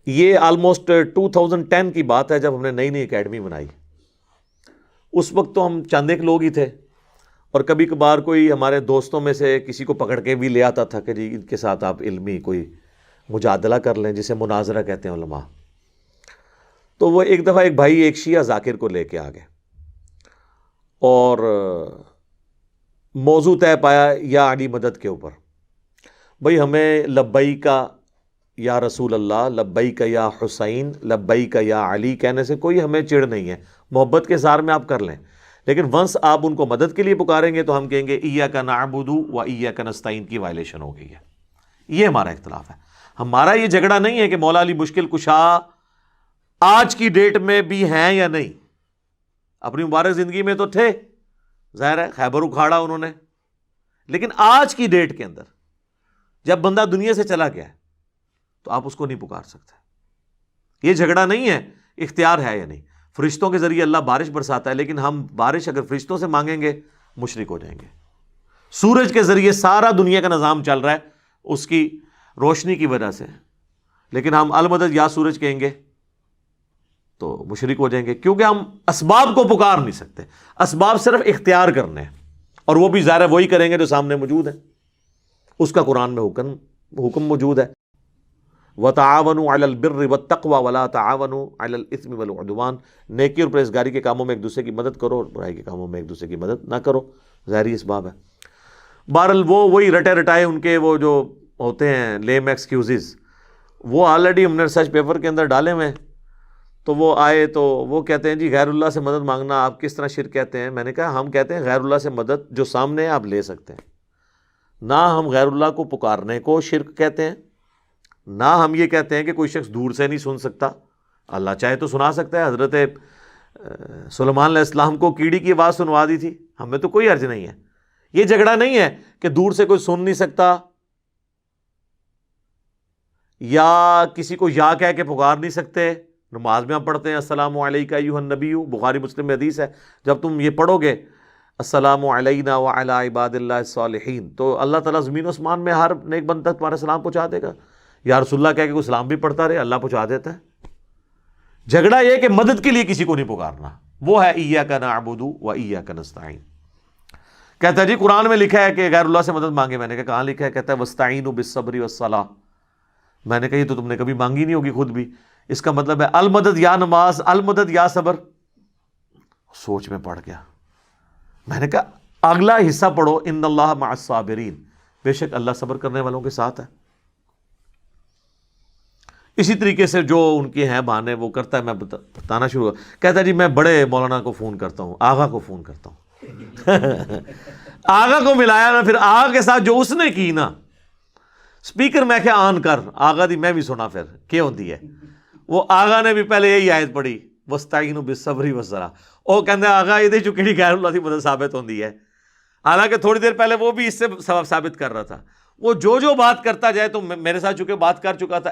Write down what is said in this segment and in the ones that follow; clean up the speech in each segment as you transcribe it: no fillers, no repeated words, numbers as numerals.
یہ آلموسٹ 2010 کی بات ہے جب ہم نے نئی نئی اکیڈمی بنائی. اس وقت تو ہم چند ایک لوگ ہی تھے، اور کبھی کبھار کوئی ہمارے دوستوں میں سے کسی کو پکڑ کے بھی لے آتا تھا کہ جی ان کے ساتھ آپ علمی کوئی مجادلہ کر لیں، جسے مناظرہ کہتے ہیں علماء. تو وہ ایک دفعہ ایک بھائی ایک شیعہ ذاکر کو لے کے آ گئے اور موضوع طے پایا یا علی مدد کے اوپر. بھئی ہمیں لبیک یا رسول اللہ، لبیک یا حسین، لبیک یا علی کہنے سے کوئی ہمیں چڑ نہیں ہے، محبت کے اظہار میں آپ کر لیں، لیکن ونس آپ ان کو مدد کے لیے پکاریں گے تو ہم کہیں گے ایاک نعبد و ایاک نستعین کی وائلیشن ہو گئی ہے. یہ ہمارا اختلاف ہے. ہمارا یہ جھگڑا نہیں ہے کہ مولا علی مشکل کشا آج کی ڈیٹ میں بھی ہیں یا نہیں. اپنی مبارک زندگی میں تو تھے، ظاہر ہے خیبر اکھاڑا انہوں نے، لیکن آج کی ڈیٹ کے اندر جب بندہ دنیا سے چلا گیا ہے تو آپ اس کو نہیں پکار سکتے. یہ جھگڑا نہیں ہے اختیار ہے یا نہیں. فرشتوں کے ذریعے اللہ بارش برساتا ہے، لیکن ہم بارش اگر فرشتوں سے مانگیں گے مشرک ہو جائیں گے. سورج کے ذریعے سارا دنیا کا نظام چل رہا ہے اس کی روشنی کی وجہ سے، لیکن ہم المدد یا سورج کہیں گے تو مشرک ہو جائیں گے، کیونکہ ہم اسباب کو پکار نہیں سکتے. اسباب صرف اختیار کرنے ہیں، اور وہ بھی ظاہر ہے وہی کریں گے جو سامنے موجود ہے. اس کا قرآن میں حکم موجود ہے، وَتَعَاوَنُوا عَلَى الْبِرِّ وَالتَّقْوَى وَلَا تَعَاوَنُوا عَلَى الْإِثْمِ وَالْعُدْوَانِ. نیکی اور پرہیزگاری کے کاموں میں ایک دوسرے کی مدد کرو اور برائی کے کاموں میں ایک دوسرے کی مدد نہ کرو. ظاہری اسباب ہے. بہرحال وہی رٹے رٹائے ان کے وہ جو ہوتے ہیں لیم ایکسکیوزز، وہ آلریڈی ہم نے ریسرچ پیپر کے اندر ڈالے ہوئے ہیں. تو وہ آئے تو وہ کہتے ہیں جی غیر اللہ سے مدد مانگنا آپ کس طرح شرک کہتے ہیں. میں نے کہا ہم کہتے ہیں غیر اللہ سے مدد جو سامنے ہے آپ لے سکتے ہیں، نہ ہم غیر اللہ کو پکارنے کو شرک کہتے ہیں، نہ ہم یہ کہتے ہیں کہ کوئی شخص دور سے نہیں سن سکتا، اللہ چاہے تو سنا سکتا ہے. حضرت سلیمان علیہ السلام کو کیڑی کی آواز سنوا دی تھی، ہمیں تو کوئی حرج نہیں ہے. یہ جھگڑا نہیں ہے کہ دور سے کوئی سن نہیں سکتا یا کسی کو یا کہہ کے پکار نہیں سکتے. نماز میں ہم پڑھتے ہیں السلام علیکہ ایھا النبی، بخاری مسلم میں حدیث ہے. جب تم یہ پڑھو گے السلام علینا وعلی عباد اللہ الصالحین، تو اللہ تعالیٰ زمین و اسمان میں ہر نیک بندہ تک تمہارا سلام پہنچا دے گا. یا رسول اللہ کہہ کے کوئی سلام بھی پڑھتا رہے، اللہ پہنچا دیتا ہے. جھگڑا یہ کہ مدد کے لیے کسی کو نہیں پکارنا، وہ ہے ایاک نعبد و ایاک نستعین. کہتا ہے جی قرآن میں لکھا ہے کہ غیر اللہ سے مدد مانگے. میں نے کہا کہاں لکھا ہے؟ کہتا ہے واستعینوا بالصبر والصلاۃ. میں نے کہا یہ تو تم نے کبھی مانگی نہیں ہوگی خود بھی. اس کا مطلب ہے المدد یا نماز، المدد یا صبر. سوچ میں پڑ گیا. میں نے کہا اگلا حصہ پڑھو، ان اللہ مع الصابرین، بے شک اللہ صبر کرنے والوں کے ساتھ ہے. اسی طریقے سے جو ان کے ہیں بہانے وہ کرتا ہے. میں بتانا شروع ہوا، کہتا ہے جی میں بڑے مولانا کو فون کرتا ہوں، آغا کو فون کرتا ہوں. آغا کو ملایا نا، پھر آغا کے ساتھ جو اس نے کی نا سپیکر میں کیا آن کر آغا دی میں بھی سنا پھر کیا ہوتی ہے. وہ آغا نے بھی پہلے یہی آیت پڑھی واستعینوا بالصبر والصلاۃ. وہ کہتے ہیں آغا یہ جو کہڑی غیر اللہ کی مدد ثابت ہوتی ہے، حالانکہ تھوڑی دیر پہلے وہ بھی اس سے سبب ثابت کر رہا تھا. وہ جو بات کرتا جائے تو میرے ساتھ چونکہ بات کر چکا تھا،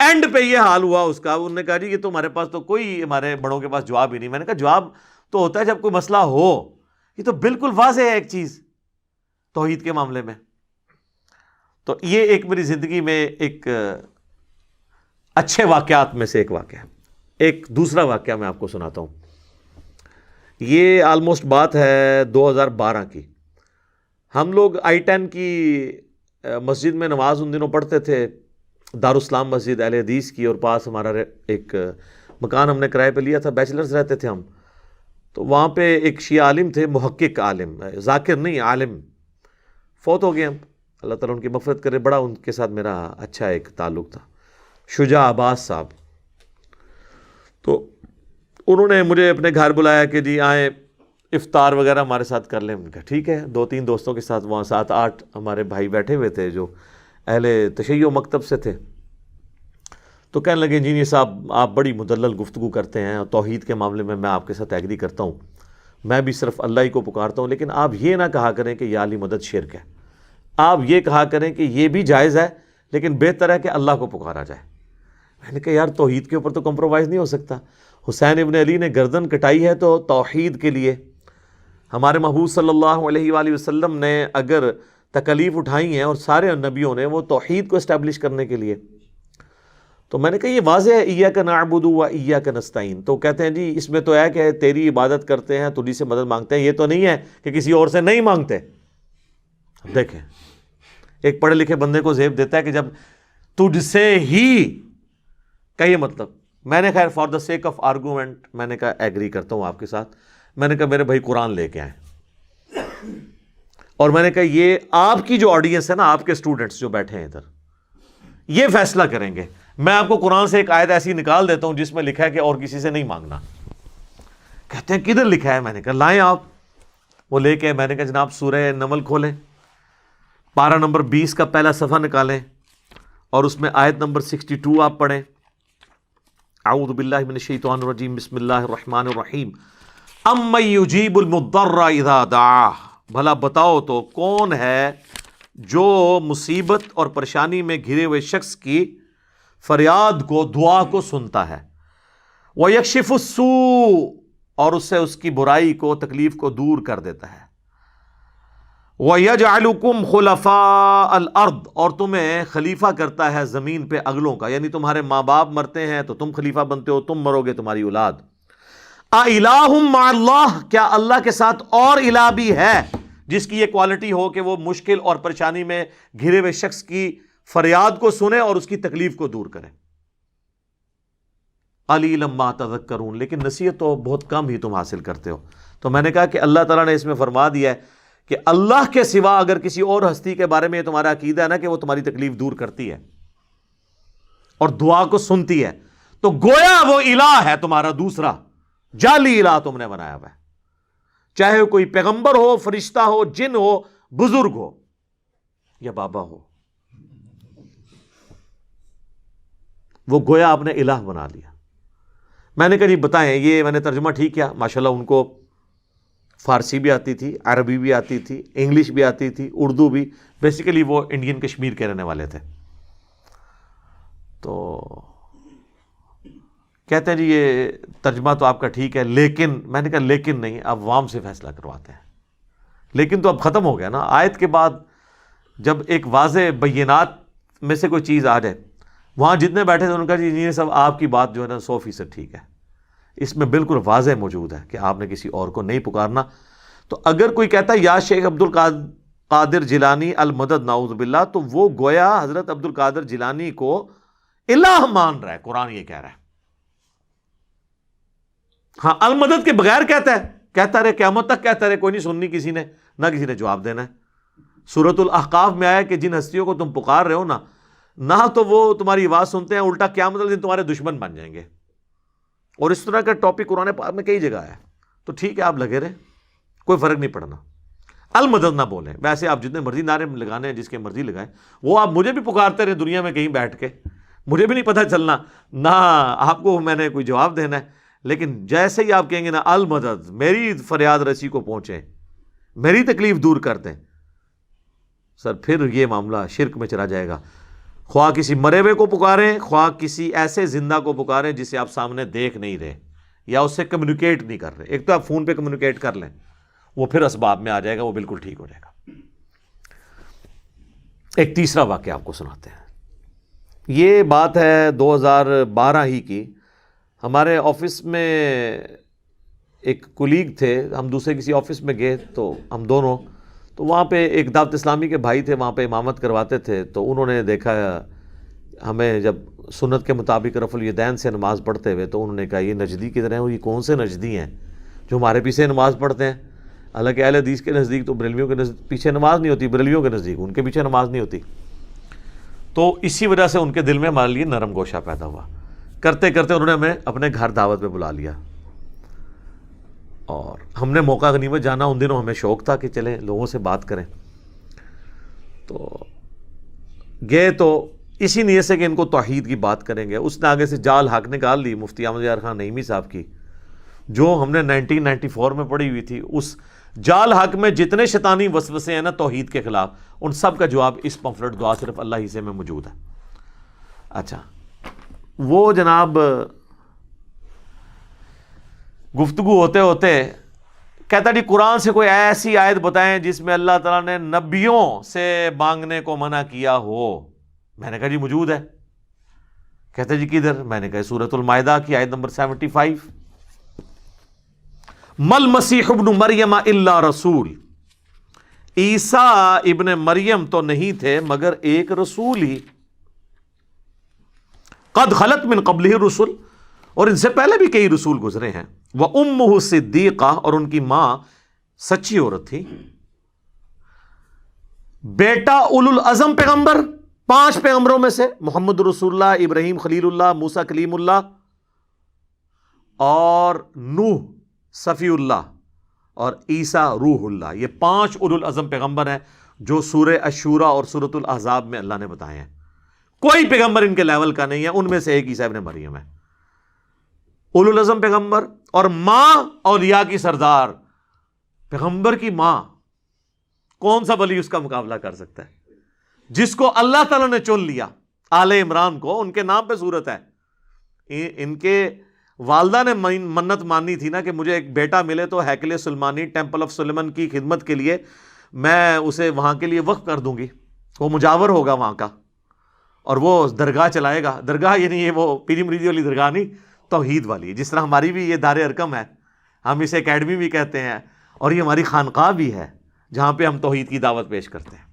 اینڈ پہ یہ حال ہوا اس کا. انہوں نے کہا جی یہ تو ہمارے پاس تو کوئی ہمارے بڑوں کے پاس جواب ہی نہیں. میں نے کہا جواب تو ہوتا ہے جب کوئی مسئلہ ہو. یہ تو بالکل واضح ہے ایک چیز توحید کے معاملے میں. تو یہ ایک میری زندگی میں ایک اچھے واقعات میں سے ایک واقعہ ہے. ایک دوسرا واقعہ میں آپ کو سناتا ہوں. یہ آلموسٹ بات ہے 2012 کی. ہم لوگ I-10 کی مسجد میں نماز ان دنوں پڑھتے تھے، دارالاسلام مسجد اہل حدیث کی، اور پاس ہمارا ایک مکان ہم نے کرائے پہ لیا تھا، بیچلرز رہتے تھے ہم. تو وہاں پہ ایک شیعہ عالم تھے، محقق عالم، ذاکر نہیں عالم، فوت ہو گئے ہم، اللہ تعالیٰ ان کی مغفرت کرے. بڑا ان کے ساتھ میرا اچھا ایک تعلق تھا، شجاع عباس صاحب. تو انہوں نے مجھے اپنے گھر بلایا کہ جی آئیں افطار وغیرہ ہمارے ساتھ کر لیں. کہا ٹھیک ہے. 2-3 دوستوں کے ساتھ وہاں 7-8 ہمارے بھائی بیٹھے ہوئے تھے جو اہل تشیع مکتب سے تھے. تو کہنے لگے انجینئر صاحب آپ بڑی مدلل گفتگو کرتے ہیں، اور توحید کے معاملے میں آپ کے ساتھ ایگری کرتا ہوں، میں بھی صرف اللہ ہی کو پکارتا ہوں، لیکن آپ یہ نہ کہا کریں کہ یا علی مدد شرک ہے. آپ یہ کہا کریں کہ یہ بھی جائز ہے لیکن بہتر ہے کہ اللہ کو پکارا جائے. میں نے کہا یار توحید کے اوپر تو کمپرومائز نہیں ہو سکتا. حسین ابن علی نے گردن کٹائی ہے تو توحید کے لیے. ہمارے محبوب صلی اللہ علیہ وآلہ وسلم نے اگر تکلیف اٹھائی ہیں، اور سارے نبیوں نے، وہ توحید کو اسٹیبلش کرنے کے لیے. تو میں نے کہا یہ واضح ہے ایاک نعبد و ایاک نستعین، تو کہتے ہیں جی اس میں تو ہے کہ تیری عبادت کرتے ہیں، تجھی سے مدد مانگتے ہیں، یہ تو نہیں ہے کہ کسی اور سے نہیں مانگتے۔ دیکھیں ایک پڑھے لکھے بندے کو زیب دیتا ہے کہ جب تجھ سے ہی کا یہ مطلب، میں نے خیر for the sake of argument میں نے کہا ایگری کرتا ہوں آپ کے ساتھ، میں نے کہا میرے بھائی قرآن لے کے آئیں، اور میں نے کہا یہ آپ کی جو آڈینس ہے نا، آپ کے اسٹوڈنٹس جو بیٹھے ہیں ادھر، یہ فیصلہ کریں گے، میں آپ کو قرآن سے ایک آیت ایسی نکال دیتا ہوں جس میں لکھا ہے کہ اور کسی سے نہیں مانگنا۔ کہتے ہیں کدھر لکھا ہے؟ میں نے کہا لائیں آپ، وہ لے کے میں نے کہا جناب سورہ نمل کھولیں، پارہ نمبر 20 کا پہلا صفحہ نکالیں اور اس میں آیت نمبر 62 آپ پڑھیں۔ اعوذ باللہ من الشیطان الرجیم، بسم اللہ الرحمن الرحیم، امن یجیب المضطر اذا دعاہ، بھلا بتاؤ تو کون ہے جو مصیبت اور پریشانی میں گھرے ہوئے شخص کی فریاد کو، دعا کو سنتا ہے، وَيَكْشِفُ السُّوءَ، اور اس سے اس کی برائی کو، تکلیف کو دور کر دیتا ہے، وَيَجْعَلُكُمْ خُلَفَاءَ الْأَرْضِ، اور تمہیں خلیفہ کرتا ہے زمین پہ اگلوں کا، یعنی تمہارے ماں باپ مرتے ہیں تو تم خلیفہ بنتے ہو، تم مرو گے تمہاری اولاد۔ اِلَٰهٌ مَّعَ اللَّهِ، کیا اللہ کے ساتھ اور الہ بھی ہے جس کی یہ کوالٹی ہو کہ وہ مشکل اور پریشانی میں گھرے ہوئے شخص کی فریاد کو سنے اور اس کی تکلیف کو دور کرے؟ قَلِيلًا مَّا تَذَكَّرُونَ، لیکن نصیحت تو بہت کم ہی تم حاصل کرتے ہو۔ تو میں نے کہا کہ اللہ تعالیٰ نے اس میں فرما دیا ہے کہ اللہ کے سوا اگر کسی اور ہستی کے بارے میں یہ تمہارا عقیدہ ہے نا کہ وہ تمہاری تکلیف دور کرتی ہے اور دعا کو سنتی ہے، تو گویا وہ الہ ہے تمہارا دوسرا جعلی الہ تم نے بنایا ہوا ہے، چاہے وہ کوئی پیغمبر ہو، فرشتہ ہو، جن ہو، بزرگ ہو یا بابا ہو، وہ گویا آپ نے الہ بنا لیا۔ میں نے کہا جی بتائیں یہ میں نے ترجمہ ٹھیک کیا؟ ماشاءاللہ ان کو فارسی بھی آتی تھی، عربی بھی آتی تھی، انگلش بھی آتی تھی، اردو بھی، بیسیکلی وہ انڈین کشمیر کے رہنے والے تھے۔ تو کہتے ہیں جی یہ ترجمہ تو آپ کا ٹھیک ہے، لیکن میں نے کہا لیکن نہیں، آپ عوام سے فیصلہ کرواتے ہیں۔ لیکن تو اب ختم ہو گیا نا، آیت کے بعد جب ایک واضح بینات میں سے کوئی چیز آ جائے، وہاں جتنے بیٹھے تھے ان کا جی یہ سب آپ کی بات جو ہے نا 100% ٹھیک ہے، اس میں بالکل واضح موجود ہے کہ آپ نے کسی اور کو نہیں پکارنا۔ تو اگر کوئی کہتا ہے یا شیخ عبد القادر جیلانی المدد نعوذ باللہ، تو وہ گویا حضرت عبد القادر جیلانی کو الہ مان رہا ہے، قرآن یہ کہہ رہا ہے۔ ہاں المدد کے بغیر کہتا رہے قیامت تک کہتا رہے، کوئی نہیں سننی کسی نے، نہ کسی نے جواب دینا ہے۔ سورۃ الاحقاف میں آیا کہ جن ہستیوں کو تم پکار رہے ہو نا، نہ تو وہ تمہاری آواز سنتے ہیں، الٹا قیامت والے دن تمہارے دشمن بن جائیں گے۔ اور اس طرح کا ٹاپک قرآن پاک میں کئی جگہ ہے۔ تو ٹھیک ہے آپ لگے رہے، کوئی فرق نہیں پڑنا، المدد نہ بولیں، ویسے آپ جتنے مرضی نعرے لگانے ہیں، جس کے مرضی لگائیں، وہ آپ مجھے بھی پکارتے رہے دنیا میں کہیں بیٹھ کے، مجھے بھی نہیں پتہ چلنا، نہ آپ کو میں نے کوئی جواب دینا ہے۔ لیکن جیسے ہی آپ کہیں گے نا المدد، میری فریاد رسی کو پہنچیں، میری تکلیف دور کر دیں، سر پھر یہ معاملہ شرک میں چلا جائے گا۔ خواہ کسی مرے ہوئے کو پکاریں، خواہ کسی ایسے زندہ کو پکاریں جسے آپ سامنے دیکھ نہیں رہے یا اس سے کمیونیکیٹ نہیں کر رہے۔ ایک تو آپ فون پہ کمیونیکیٹ کر لیں، وہ پھر اسباب میں آ جائے گا، وہ بالکل ٹھیک ہو جائے گا۔ ایک تیسرا واقعہ آپ کو سناتے ہیں، یہ بات ہے 2012 ہی کی۔ ہمارے آفس میں ایک کولیگ تھے، ہم دوسرے کسی آفس میں گئے تو ہم دونوں، تو وہاں پہ ایک دعوت اسلامی کے بھائی تھے، وہاں پہ امامت کرواتے تھے، تو انہوں نے دیکھا ہمیں جب سنت کے مطابق رفع الیدین سے نماز پڑھتے ہوئے، تو انہوں نے کہا یہ نجدی کی طرح یہ کون سے نجدی ہیں جو ہمارے پیچھے نماز پڑھتے ہیں؟ حالانکہ اہل حدیث کے نزدیک تو بریلویوں کے پیچھے نماز نہیں ہوتی، بریلویوں کے نزدیک ان کے پیچھے نماز نہیں ہوتی۔ تو اسی وجہ سے ان کے دل میں ہمارے لیے نرم گوشہ پیدا ہوا، کرتے کرتے انہوں نے ہمیں اپنے گھر دعوت پہ بلا لیا، اور ہم نے موقع غنیمت جانا، ان دنوں ہمیں شوق تھا کہ چلیں لوگوں سے بات کریں، تو گئے تو اسی نیت سے کہ ان کو توحید کی بات کریں گے۔ اس نے آگے سے جال حق نکال لی مفتی احمد یار خان نعیمی صاحب کی، جو ہم نے 1994 میں پڑھی ہوئی تھی۔ اس جال حق میں جتنے شیطانی وسوسے ہیں نا توحید کے خلاف، ان سب کا جواب اس پمفلٹ دعا صرف اللہ ہی سے میں موجود ہے۔ اچھا، وہ جناب گفتگو ہوتے ہوتے کہتا جی قرآن سے کوئی ایسی آیت بتائیں جس میں اللہ تعالیٰ نے نبیوں سے مانگنے کو منع کیا ہو۔ میں نے کہا جی موجود ہے، کہتے جی کدھر؟ میں نے کہا سورۃ المائدہ کی آیت نمبر 75، مل مسیح ابن مریم الا رسول، عیسیٰ ابن مریم تو نہیں تھے مگر ایک رسول ہی، قد خلت من قبلہ الرسل، اور ان سے پہلے بھی کئی رسول گزرے ہیں، وامہ صدیقہ، اور ان کی ماں سچی عورت تھی، بیٹا اولو العزم پیغمبر، 5 پیغمبروں میں سے محمد رسول اللہ، ابراہیم خلیل اللہ، موسیٰ کلیم اللہ، اور نوح صفی اللہ، اور عیسیٰ روح اللہ۔ یہ 5 اولو العزم پیغمبر ہیں جو سورہ الشورى اور سورۃ الاحزاب میں اللہ نے بتائے ہیں۔ کوئی پیغمبر ان کے لیول کا نہیں ہے، ان میں سے ایک عیسیٰ ابن مریم ہے۔ اولو العزم پیغمبر، اور ماں اولیاء کی سردار، پیغمبر کی ماں، کون سا ولی اس کا مقابلہ کر سکتا ہے؟ جس کو اللہ تعالیٰ نے چن لیا، آل عمران کو، ان کے نام پہ صورت ہے۔ ان کے والدہ نے منت مانی تھی نا کہ مجھے ایک بیٹا ملے تو ہیکل سلیمانی، ٹیمپل آف سلیمان کی خدمت کے لیے میں اسے وہاں کے لیے وقف کر دوں گی، وہ مجاور ہوگا وہاں کا، اور وہ درگاہ چلائے گا۔ درگاہ یعنی یہ وہ پیری مریدی والی درگاہ نہیں، توحید والی ہے، جس طرح ہماری بھی یہ دار ارکم ہے، ہم اسے اکیڈمی بھی کہتے ہیں، اور یہ ہماری خانقاہ بھی ہے جہاں پہ ہم توحید کی دعوت پیش کرتے ہیں۔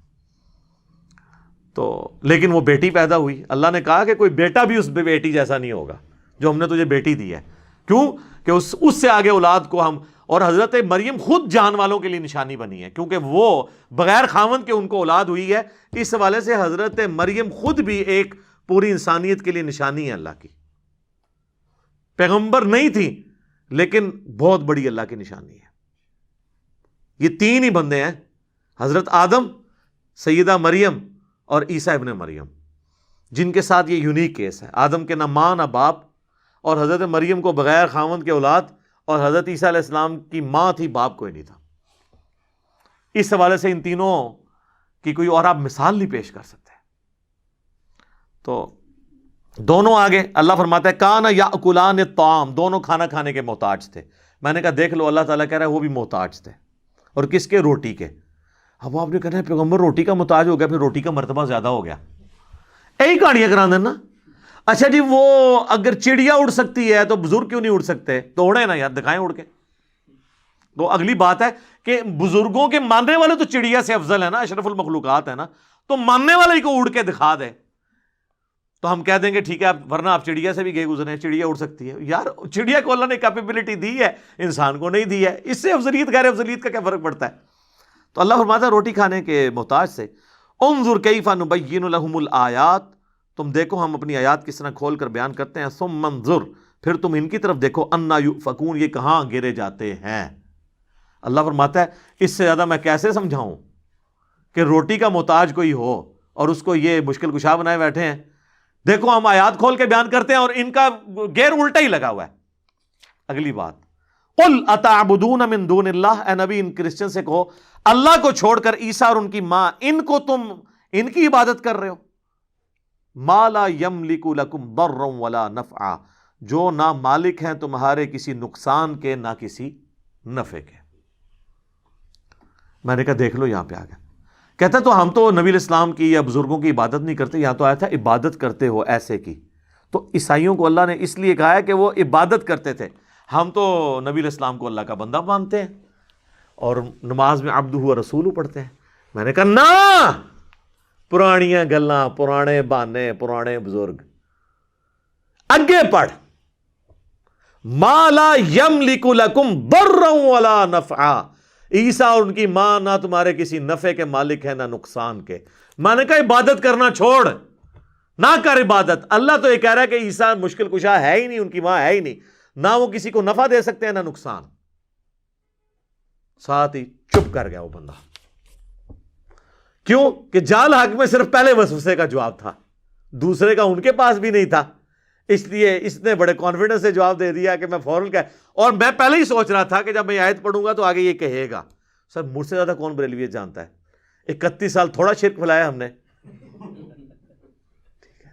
تو لیکن وہ بیٹی پیدا ہوئی، اللہ نے کہا کہ کوئی بیٹا بھی اس بیٹی جیسا نہیں ہوگا جو ہم نے تجھے بیٹی دی ہے، کیوں کہ اس سے آگے اولاد کو ہم، اور حضرت مریم خود جہان والوں کے لیے نشانی بنی ہے، کیونکہ وہ بغیر خاوند کے ان کو اولاد ہوئی ہے، اس حوالے سے حضرت مریم خود بھی ایک پوری انسانیت کے لیے نشانی ہے اللہ کی۔ پیغمبر نہیں تھی لیکن بہت بڑی اللہ کی نشانی ہے۔ یہ 3 ہی بندے ہیں، حضرت آدم، سیدہ مریم اور عیسیٰ ابن مریم، جن کے ساتھ یہ یونیک کیس ہے۔ آدم کے نہ ماں نہ باپ، اور حضرت مریم کو بغیر خاوند کے اولاد، اور حضرت عیسیٰ علیہ السلام کی ماں تھی، باپ کوئی نہیں تھا۔ اس حوالے سے ان تینوں کی کوئی اور آپ مثال نہیں پیش کر سکتے۔ تو دونوں آگے اللہ فرماتا ہے کان یاکلان الطعام، دونوں کھانا کھانے کے محتاج تھے۔ میں نے کہا دیکھ لو، اللہ تعالیٰ کہہ رہا ہے وہ بھی محتاج تھے، اور کس کے؟ روٹی کے۔ اب آپ نے کہنا ہے پیغمبر روٹی کا محتاج ہو گیا، پھر روٹی کا مرتبہ زیادہ ہو گیا، یہی کہانیاں کرا دینا۔ اچھا جی، وہ اگر چڑیا اڑ سکتی ہے تو بزرگ کیوں نہیں اڑ سکتے؟ تو اڑے نا یار، دکھائیں اڑ کے۔ تو اگلی بات ہے کہ بزرگوں کے ماننے والے تو چڑیا سے افضل ہے نا، اشرف المخلوقات ہے نا، تو ماننے والے کو اڑ کے دکھا دے تو ہم کہہ دیں گے ٹھیک ہے، ورنہ آپ چڑیا سے بھی گئے گزرے ہیں، چڑیا اڑ سکتی ہے۔ یار چڑیا کو اللہ نے کیپیبلٹی دی ہے، انسان کو نہیں دی ہے، اس سے افضلیت غیر افضلیت کا کیا فرق پڑتا ہے؟ تو اللہ فرماتا ہے روٹی کھانے کے محتاج سے۔ انظر کیف نبین لہم الآیات، تم دیکھو ہم اپنی آیات کس طرح کھول کر بیان کرتے ہیں۔ ثم انظر، پھر تم ان کی طرف دیکھو، انا یؤفکون، یہ کہاں گرے جاتے ہیں۔ اللہ فرماتا ہے اس سے زیادہ میں کیسے سمجھاؤں کہ روٹی کا محتاج کوئی ہو اور اس کو یہ مشکل کشا بنائے بیٹھے ہیں۔ دیکھو ہم آیات کھول کے بیان کرتے ہیں اور ان کا گیر الٹا ہی لگا ہوا ہے۔ اگلی بات، قل اتعبدون من دون اللہ، اے نبی ان کرسچن سے کہو اللہ کو چھوڑ کر عیسیٰ اور ان کی ماں، ان کو تم ان کی عبادت کر رہے ہو۔ ما لا یملک لکم ضرا ولا نفعا، جو نہ مالک ہیں تمہارے کسی نقصان کے نہ کسی نفع کے۔ میں نے کہا دیکھ لو یہاں پہ آ گیا، کہتا تو ہم تو نبی الاسلام کی یا بزرگوں کی عبادت نہیں کرتے، یہاں تو آیا تھا عبادت کرتے ہو ایسے کی۔ تو عیسائیوں کو اللہ نے اس لیے کہا ہے کہ وہ عبادت کرتے تھے، ہم تو نبی الاسلام کو اللہ کا بندہ مانتے ہیں اور نماز میں عبدہ و رسول پڑھتے ہیں۔ میں نے کہا نا، پرانیاں گلاں، پرانے بہانے، پرانے بزرگ، اگے پڑھ، ما لا یملک لکم ضرا ولا نفعا، عیسیٰ اور ان کی ماں نہ تمہارے کسی نفع کے مالک ہے نہ نقصان کے۔ میں نے کہا عبادت کرنا چھوڑ، نہ کر عبادت۔ اللہ تو یہ کہہ رہا ہے کہ عیسیٰ مشکل کشا ہے ہی نہیں، ان کی ماں ہے ہی نہیں، نہ وہ کسی کو نفع دے سکتے ہیں نہ نقصان۔ ساتھ ہی چپ کر گیا وہ بندہ، کیوں کہ جال حق میں صرف پہلے وسوسے کا جواب تھا، دوسرے کا ان کے پاس بھی نہیں تھا، اس لیے اس نے بڑے کانفیڈنس سے جواب دے دیا کہ میں فوراً کہا، اور میں پہلے ہی سوچ رہا تھا کہ جب میں آیت پڑھوں گا تو آگے یہ کہے گا۔ سر مجھ سے زیادہ کون بریلویت جانتا ہے؟ 31 سال تھوڑا شرک پھیلایا ہم نے، ٹھیک ہے،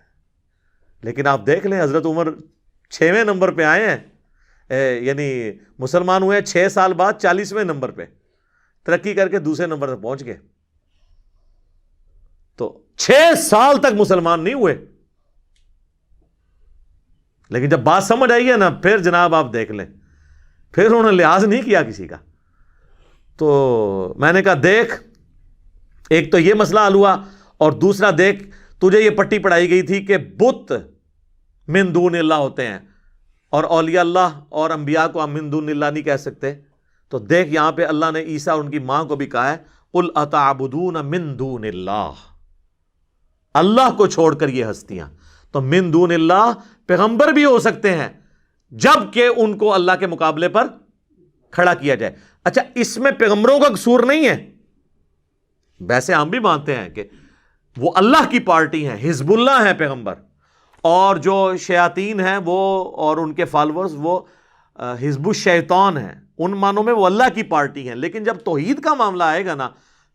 لیکن آپ دیکھ لیں حضرت عمر 6ویں نمبر پہ آئے ہیں، یعنی مسلمان ہوئے 6 سال بعد 40ویں نمبر پہ ترقی کر کے دوسرے نمبر تک پہنچ گئے۔ تو 6 سال تک مسلمان نہیں ہوئے، لیکن جب بات سمجھ آئی ہے نا پھر جناب آپ دیکھ لیں، پھر انہوں نے لحاظ نہیں کیا کسی کا۔ تو میں نے کہا دیکھ، ایک تو یہ مسئلہ حل ہوا، اور دوسرا دیکھ تجھے یہ پٹی پڑھائی گئی تھی کہ بت من دون اللہ ہوتے ہیں، اور اولیاء اللہ اور انبیاء کو ہم من دون اللہ نہیں کہہ سکتے۔ تو دیکھ یہاں پہ اللہ نے عیسیٰ اور ان کی ماں کو بھی کہا ہے قل اتعبدون من دون اللہ، اللہ کو چھوڑ کر یہ ہستیاں۔ تو من دون اللہ پیغمبر بھی ہو سکتے ہیں جب کہ ان کو اللہ کے مقابلے پر کھڑا کیا جائے۔ اچھا، اس میں پیغمبروں کا قصور نہیں ہے، ویسے ہم بھی مانتے ہیں کہ وہ اللہ کی پارٹی ہیں، حزب اللہ ہیں پیغمبر، اور جو شیاطین ہیں وہ اور ان کے فالورز وہ حزب الشیطان ہیں، ان معنوں میں وہ اللہ کی پارٹی ہیں۔ لیکن جب توحید کا معاملہ آئے گا نا،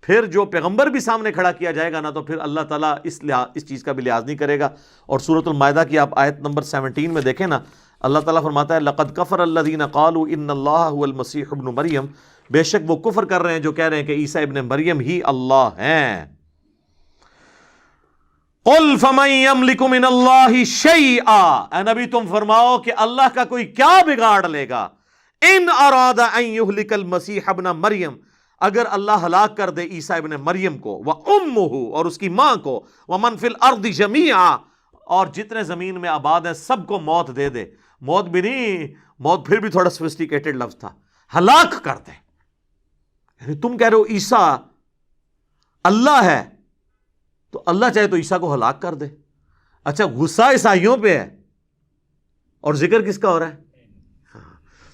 پھر جو پیغمبر بھی سامنے کھڑا کیا جائے گا نا، تو پھر اللہ تعالیٰ اس چیز کا بھی لحاظ نہیں کرے گا۔ اور سورۃ المائدہ کی آپ آیت نمبر 17 میں دیکھیں نا، اللہ تعالیٰ فرماتا ہے لَقَدْ كَفَرَ الَّذِينَ قَالُوا إِنَّ اللَّهَ هُوَ الْمَسِيحُ ابْنُ مریم، بے شک وہ کفر کر رہے ہیں جو کہہ رہے ہیں کہ عیسیٰ ابن مریم ہی اللہ ہیں۔ قُلْ فَمَن يَمْلِكُ مِنَ اللَّهِ شَيْئًا، اے نبی تم فرماؤ کہ اللہ کا کوئی کیا بگاڑ لے گا، ان اراد ان یہلک المسیح ابن مریم، اگر اللہ ہلاک کر دے عیسیٰ ابن مریم کو، وامہ اور اس کی ماں کو، ومن فی الارض جمیعا اور جتنے زمین میں آباد ہیں سب کو موت دے دے، موت بھی نہیں، موت پھر بھی تھوڑا سوفسٹیکیٹڈ لفظ تھا، ہلاک کر دے، یعنی تم کہہ رہے ہو عیسیٰ اللہ ہے تو اللہ چاہے تو عیسیٰ کو ہلاک کر دے۔ اچھا، غصہ عیسائیوں پہ ہے اور ذکر کس کا ہو رہا ہے؟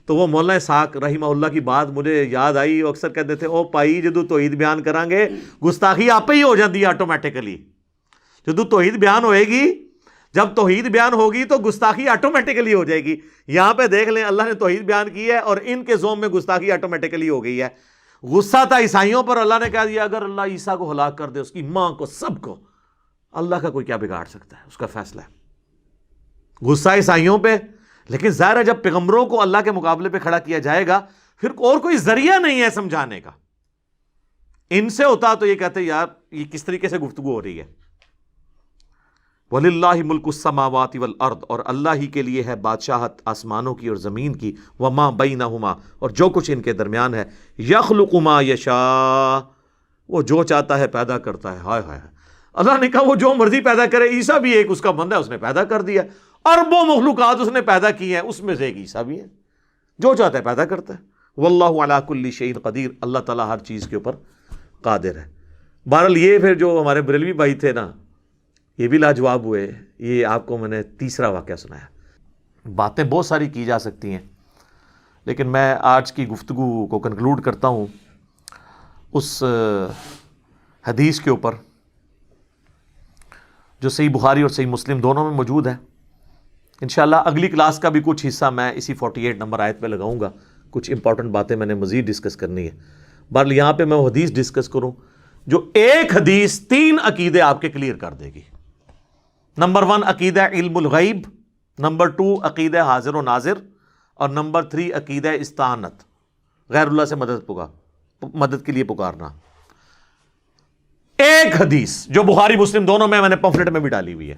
تو وہ مولانا اسحاق رحمہ اللہ کی بات مجھے یاد آئی، وہ اکثر کہتے تھے او پائی جدو توحید بیان کریں گے گستاخی آپ ہی ہو جاتی ہے آٹومیٹیکلی، جدو توحید بیان ہوئے گی، جب توحید بیان ہوگی تو گستاخی آٹومیٹیکلی ہو جائے گی۔ یہاں پہ دیکھ لیں اللہ نے توحید بیان کی ہے اور ان کے زوم میں گستاخی آٹومیٹیکلی ہو گئی ہے۔ غصہ تھا عیسائیوں پر، اللہ نے کہہ دیا اگر اللہ عیسیٰ کو ہلاک کر دے، اس کی ماں کو، سب کو، اللہ کا کوئی کیا بگاڑ سکتا ہے، اس کا فیصلہ ہے۔ غصہ عیسائیوں پہ، لیکن ظاہر ہے جب پیغمبروں کو اللہ کے مقابلے پہ کھڑا کیا جائے گا پھر اور کوئی ذریعہ نہیں ہے سمجھانے کا۔ ان سے ہوتا تو یہ کہتے یار یہ کس طریقے سے گفتگو ہو رہی ہے۔ وَلِلَّهِ مُلْكُ السَّمَاوَاتِ وَالْأَرْضِ، اور اللہ ہی کے لیے ہے بادشاہت آسمانوں کی اور زمین کی، وَمَا بَيْنَهُمَا اور جو کچھ ان کے درمیان ہے، يَخْلُقُ مَا يَشَاءُ وہ جو چاہتا ہے پیدا کرتا ہے۔ ہائے ہائے، اللہ نے کہا وہ جو مرضی پیدا کرے، عیسیٰ بھی ایک اس کا بندہ ہے، اس نے پیدا کر دیا، اربوں مخلوقات اس نے پیدا کی ہیں، اس میں سے ایک عیسیٰ بھی ہے، جو چاہتا ہے پیدا کرتا ہے۔ واللہ علی کل شیء قدیر، اللہ تعالیٰ ہر چیز کے اوپر قادر ہے۔ بہرحال یہ پھر جو ہمارے بریلوی بھائی تھے نا، یہ بھی لاجواب ہوئے۔ یہ آپ کو میں نے تیسرا واقعہ سنایا۔ باتیں بہت ساری کی جا سکتی ہیں، لیکن میں آج کی گفتگو کو کنکلوڈ کرتا ہوں اس حدیث کے اوپر جو صحیح بخاری اور صحیح مسلم دونوں میں موجود ہے۔ انشاءاللہ اگلی کلاس کا بھی کچھ حصہ میں اسی 48 نمبر آیت پہ لگاؤں گا، کچھ امپورٹنٹ باتیں میں نے مزید ڈسکس کرنی ہے۔ بہرحال یہاں پہ میں وہ حدیث ڈسکس کروں جو ایک حدیث 3 عقیدے آپ کے کلیئر کر دے گی۔ نمبر 1 عقیدہ علم الغیب، نمبر 2 عقیدہ حاضر و ناظر، اور نمبر 3 عقیدہ استعانت، غیر اللہ سے مدد کے لیے پکارنا۔ ایک حدیث جو بخاری مسلم دونوں میں نے پمفلٹ میں بھی ڈالی ہوئی ہے۔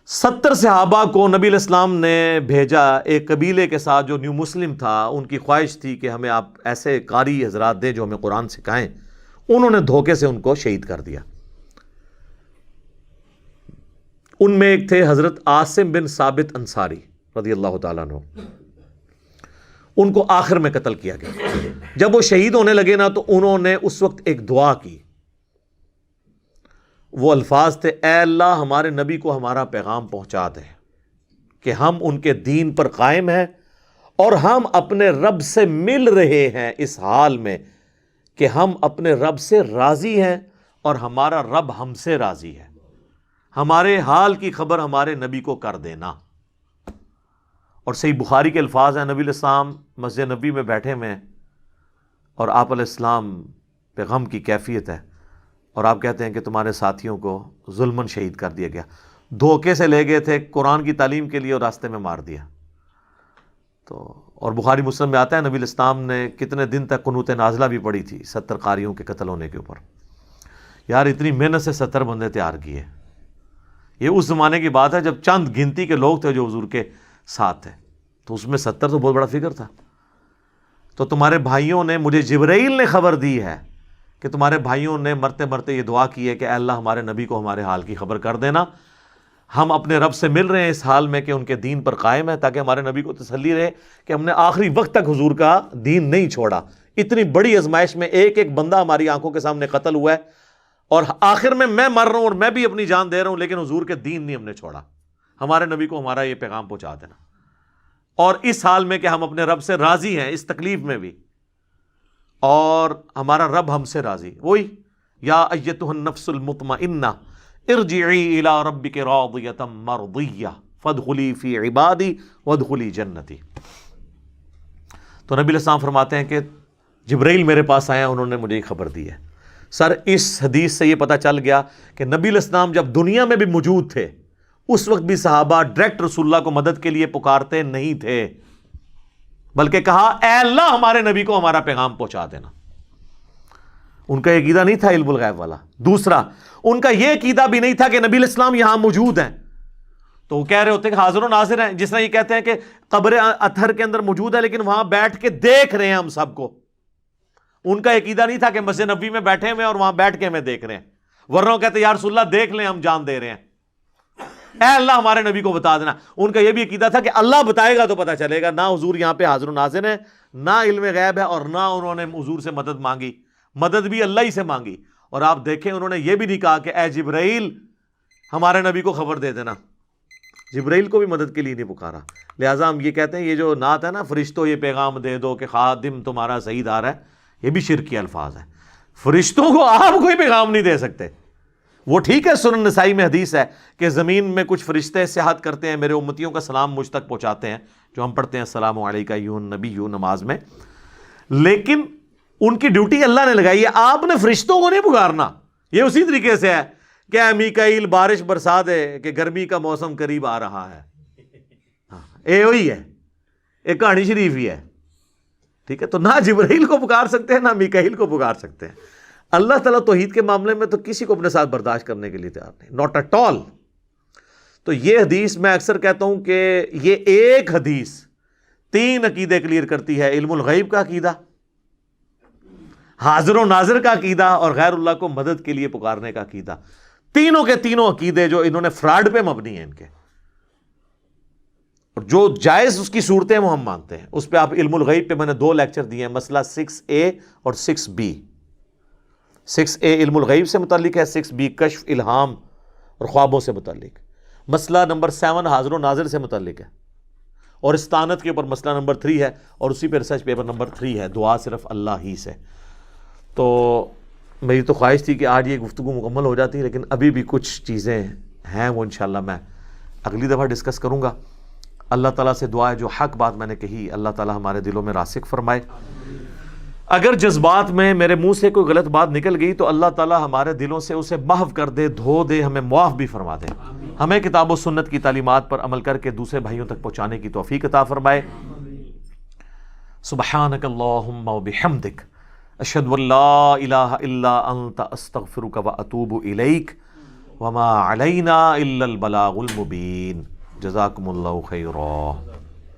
70 صحابہ کو نبی علیہ السلام نے بھیجا ایک قبیلے کے ساتھ جو نیو مسلم تھا، ان کی خواہش تھی کہ ہمیں آپ ایسے قاری حضرات دیں جو ہمیں قرآن سکھائیں۔ انہوں نے دھوکے سے ان کو شہید کر دیا۔ ان میں ایک تھے حضرت عاصم بن ثابت انصاری رضی اللہ تعالیٰ عنہ، ان کو آخر میں قتل کیا گیا۔ جب وہ شہید ہونے لگے نا تو انہوں نے اس وقت ایک دعا کی، وہ الفاظ تھے اے اللہ ہمارے نبی کو ہمارا پیغام پہنچا دے کہ ہم ان کے دین پر قائم ہیں اور ہم اپنے رب سے مل رہے ہیں اس حال میں کہ ہم اپنے رب سے راضی ہیں اور ہمارا رب ہم سے راضی ہے، ہمارے حال کی خبر ہمارے نبی کو کر دینا۔ اور صحیح بخاری کے الفاظ ہیں، نبی علیہ السلام مسجد نبی میں بیٹھے ہوئے ہیں اور آپ علیہ السلام پہ غم کی کیفیت ہے، اور آپ کہتے ہیں کہ تمہارے ساتھیوں کو ظلماً شہید کر دیا گیا، دھوکے سے لے گئے تھے قرآن کی تعلیم کے لیے اور راستے میں مار دیا۔ تو اور بخاری مسلم میں آتا ہے نبی علیہ السلام نے کتنے دن تک قنوت نازلہ بھی پڑھی تھی 70 قاریوں کے قتل ہونے کے اوپر۔ یار اتنی محنت سے 70 بندے تیار کیے، یہ اس زمانے کی بات ہے جب چند گنتی کے لوگ تھے جو حضور کے ساتھ تھے، تو اس میں 70 تو بہت بڑا فگر تھا۔ تو تمہارے بھائیوں نے، مجھے جبرائیل نے خبر دی ہے کہ تمہارے بھائیوں نے مرتے مرتے یہ دعا کی ہے کہ اے اللہ ہمارے نبی کو ہمارے حال کی خبر کر دینا، ہم اپنے رب سے مل رہے ہیں اس حال میں کہ ان کے دین پر قائم ہے، تاکہ ہمارے نبی کو تسلی رہے کہ ہم نے آخری وقت تک حضور کا دین نہیں چھوڑا۔ اتنی بڑی آزمائش میں ایک ایک بندہ ہماری آنکھوں کے سامنے قتل ہوا ہے، اور آخر میں مر رہا ہوں اور میں بھی اپنی جان دے رہا ہوں، لیکن حضور کے دین نہیں ہم نے چھوڑا، ہمارے نبی کو ہمارا یہ پیغام پہنچا دینا۔ اور اس حال میں کہ ہم اپنے رب سے راضی ہیں اس تکلیف میں بھی، اور ہمارا رب ہم سے راضی۔ وہی یا ایتھا النفس المطمئنہ ارجعی الی ربک راضیۃ مرضیہ فادخلی فی عبادی وادخلی جنتی۔ تو نبی علیہ السلام فرماتے ہیں کہ جبرائیل میرے پاس آیا، انہوں نے مجھے یہ خبر دی ہے۔ سر اس حدیث سے یہ پتہ چل گیا کہ نبی علیہ السلام جب دنیا میں بھی موجود تھے اس وقت بھی صحابہ ڈائریکٹ رسول اللہ کو مدد کے لیے پکارتے نہیں تھے، بلکہ کہا اے اللہ ہمارے نبی کو ہمارا پیغام پہنچا دینا۔ ان کا یہ عقیدہ نہیں تھا علم الغیب والا۔ دوسرا، ان کا یہ عقیدہ بھی نہیں تھا کہ نبی علیہ السلام یہاں موجود ہیں، تو وہ کہہ رہے ہوتے کہ حاضر و ناظر ہیں، جس طرح یہ کہتے ہیں کہ قبر اطہر کے اندر موجود ہے لیکن وہاں بیٹھ کے دیکھ رہے ہیں ہم سب کو۔ ان کا عقیدہ نہیں تھا کہ مسجد نبوی میں بیٹھے ہوئے اور وہاں بیٹھ کے ہمیں دیکھ رہے ہیں، ورنہ وہ کہتے یا رسول اللہ دیکھ لیں، ہم جان دے رہے ہیں، اے اللہ ہمارے نبی کو بتا دینا۔ ان کا یہ بھی عقیدہ تھا کہ اللہ بتائے گا تو پتہ چلے گا۔ نہ حضور یہاں پہ حاضر و ناظر ہیں، نہ علم غیب ہے، اور نہ انہوں نے حضور سے مدد مانگی، مدد بھی اللہ ہی سے مانگی۔ اور آپ دیکھیں انہوں نے یہ بھی نہیں کہا کہ اے جبرائیل ہمارے نبی کو خبر دے دینا، جبرائیل کو بھی مدد کے لیے نہیں پکارا۔ لہٰذا ہم یہ کہتے ہیں یہ جو نعت ہے نا، فرشتوں یہ پیغام دے دو کہ خادم تمہارا صحیح آ رہا ہے، یہ بھی شرک کے الفاظ ہیں۔ فرشتوں کو آپ کوئی پیغام نہیں دے سکتے۔ وہ ٹھیک ہے سنن نسائی میں حدیث ہے کہ زمین میں کچھ فرشتے سیاحت کرتے ہیں، میرے امتیوں کا سلام مجھ تک پہنچاتے ہیں، جو ہم پڑھتے ہیں السلام علیکہ ایھا النبی نماز میں، لیکن ان کی ڈیوٹی اللہ نے لگائی ہے، آپ نے فرشتوں کو نہیں پکارنا۔ یہ اسی طریقے سے ہے کہ اے میکائیل بارش برسا دے کہ گرمی کا موسم قریب آ رہا ہے، اے وہی ہے، ایک کہانی شریف ہی ہے، ٹھیک ہے۔ تو نہ جبرائیل کو پکار سکتے ہیں نہ میکائیل کو پکار سکتے ہیں۔ اللہ تعالیٰ توحید کے معاملے میں تو کسی کو اپنے ساتھ برداشت کرنے کے لیے تیار نہیں، ناٹ ایٹ آل۔ تو یہ حدیث میں اکثر کہتا ہوں کہ یہ ایک حدیث 3 عقیدے کلیئر کرتی ہے: علم الغیب کا عقیدہ، حاضر و ناظر کا عقیدہ، اور غیر اللہ کو مدد کے لیے پکارنے کا عقیدہ۔ تینوں کے تینوں عقیدے جو انہوں نے فراڈ پہ مبنی ہیں ان کے، اور جو جائز اس کی صورتیں وہ ہم مانتے ہیں۔ اس پہ آپ علم الغیب پہ میں نے 2 لیکچر دیے ہیں، مسئلہ 6A اور 6B۔ 6A علم الغیب سے متعلق ہے، 6B کشف الہام اور خوابوں سے متعلق، مسئلہ نمبر 7 حاضر و ناظر سے متعلق ہے، اور استانت کے اوپر مسئلہ نمبر 3 ہے، اور اسی پہ ریسرچ پیپر نمبر 3 ہے، دعا صرف اللہ ہی سے۔ تو میری تو خواہش تھی کہ آج یہ گفتگو مکمل ہو جاتی، لیکن ابھی بھی کچھ چیزیں ہیں وہ انشاءاللہ میں اگلی دفعہ ڈسکس کروں گا۔ اللہ تعالیٰ سے دعا ہے جو حق بات میں نے کہی اللہ تعالیٰ ہمارے دلوں میں راسخ فرمائے۔ اگر جذبات میں میرے منہ سے کوئی غلط بات نکل گئی تو اللہ تعالیٰ ہمارے دلوں سے اسے محو کر دے، دھو دے، ہمیں معاف بھی فرما دے، ہمیں کتاب و سنت کی تعلیمات پر عمل کر کے دوسرے بھائیوں تک پہنچانے کی توفیق عطا فرمائے۔ سبحانک اللہم و بحمدک، اشہد ان لا الہ الا انت، استغفرک و اتوب الیک، وما علینا الا البلاغ المبین۔ جزاکم اللہ خیرا۔